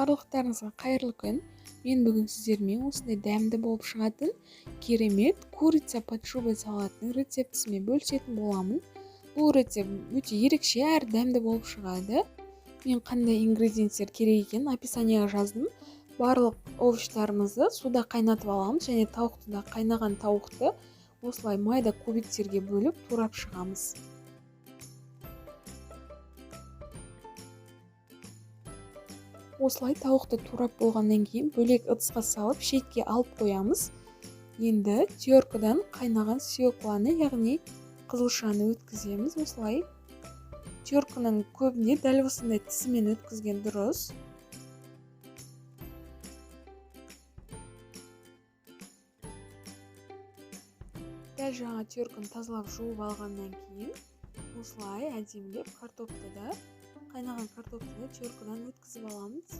Барлықтарыңызға қайырлы күн. Мен бүгін сіздермен осындай дәмді болып шығатын керемет курица под шубой салатының рецептісімен бөлісетін боламын. Бұл рецепт өте ерекше әрі дәмді болып шығады. Мен қандай ингредиенттер керек екенін описанияға жаздым. Барлық овощтарымызды суда қайнатып аламыз және тауықты да қайнаған тауықты осылай майда кубиктерге бөліп турап шығамыз. Осылай тауықты турап болғаннан кейін бөлек ыдысқа салып шетке алып қоямыз. Енді теркадан қайнаған свекланы, яғни қызылшаны өткіземіз. Осылай терканың көбіне дәл осындай тісімен өткізген дұрыс. Дәл жаңа терканы тазалап жуып алғаннан кейін осылай әдемілеп картопты да қайнаған картопты теркадан өткізіп аламыз.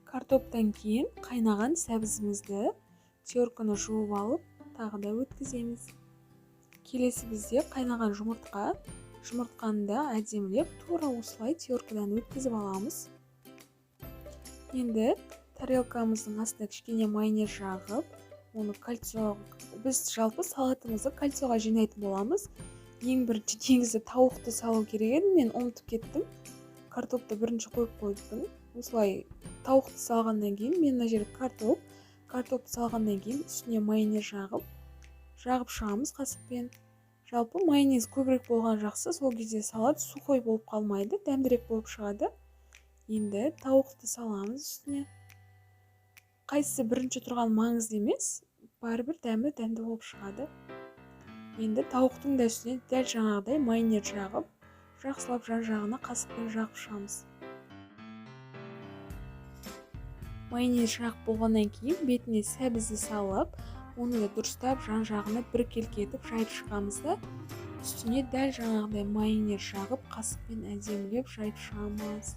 Картоптан кейін қайнаған сәбізімізді терканы жуып алып тағы да өткіземіз. Келесі бізде қайнаған жұмыртқаны да әдемілеп тура осылай теркадан өткізіп аламыз. Енді тарелкамыздың астына кішкене майонез жағып, оны біз жалпы салатымызды кольцоға жинайтын боламыз. Ең бірінші негізі тауықты салу керек еді, мен ұмытып кеттім. Картопты бірінші қойып қойыппын. Осылай тауықты салғаннан кейін мен мына жерге картопты салғаннан кейін үстіне майонез жағып шығамыз қасықпен. Жалпы майонез көбірек болған жақсы, сол кезде салат сухой болып қалмайды, дәмдірек болып шығады. Енді тауықты саламыз үстіне. Қайсысы бірінші тұрған маңызды емес, бәрібір дәмді болып шығады. Енді тауықтың да үстіне дәл жаңағыдай майонез жағып, жақсылап жан-жағына қасықпен жағып шығамыз. Майонез жағып болғаннан кейін бетіне сәбізді салып, оны да дұрыстап жан-жағына біркелкі етіп жайып шығамыз да, үстіне дәл жаңағыдай майонез жағып, қасықпен әдемілеп жайып шығамыз.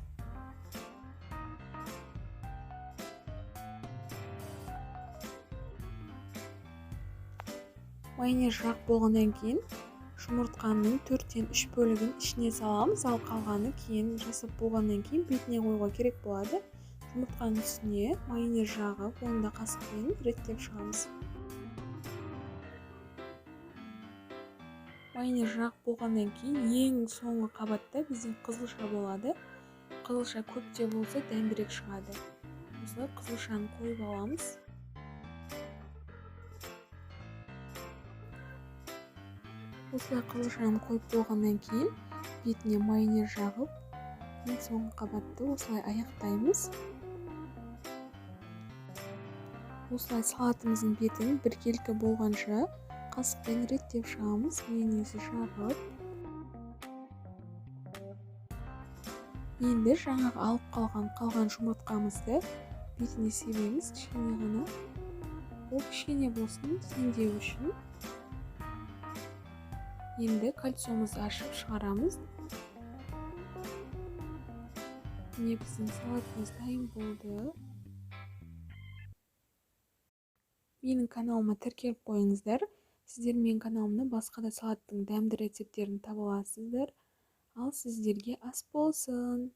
Майонез жағып болғаннан кейін жұмыртқаның 4-тен 3 бөлігін ішіне саламыз, ал қалғаны кейін жасап болғаннан кейін бетіне қоюға керек болады. Жұмыртқаның үстіне майонез жағып, оны да қасықпен реттеп шығамыз. Майонез жағып болғаннан кейін ең соңғы қабатта біздің қызылша болады. Қызылша көпте болса дәмдірек шығады. Осылай қызылшаны қойып аламыз. Осылай қызылшаны қойып болғаннан кейін бетіне майонез жағып, ең соңғы қабатты осылай аяқтаймыз. Осылай салатымыздың бетін біркелкі болғанша қасықпен реттеп шығамыз, майонезді жағып. Енді жаңағы алып қалған жұмыртқамызды бетіне себеміз, кішкене ғана. Ол кішкене болсын, сендеу үшін. Енді кольцомызды ашып шығарамыз. Міне біздің салатымыз дайын болды. Менің каналыма тіркеліп қойыңыздар. Сіздер менің каналымда басқа да салаттың дәмді рецептерін таба аласыздар. Ал сіздерге ас болсын!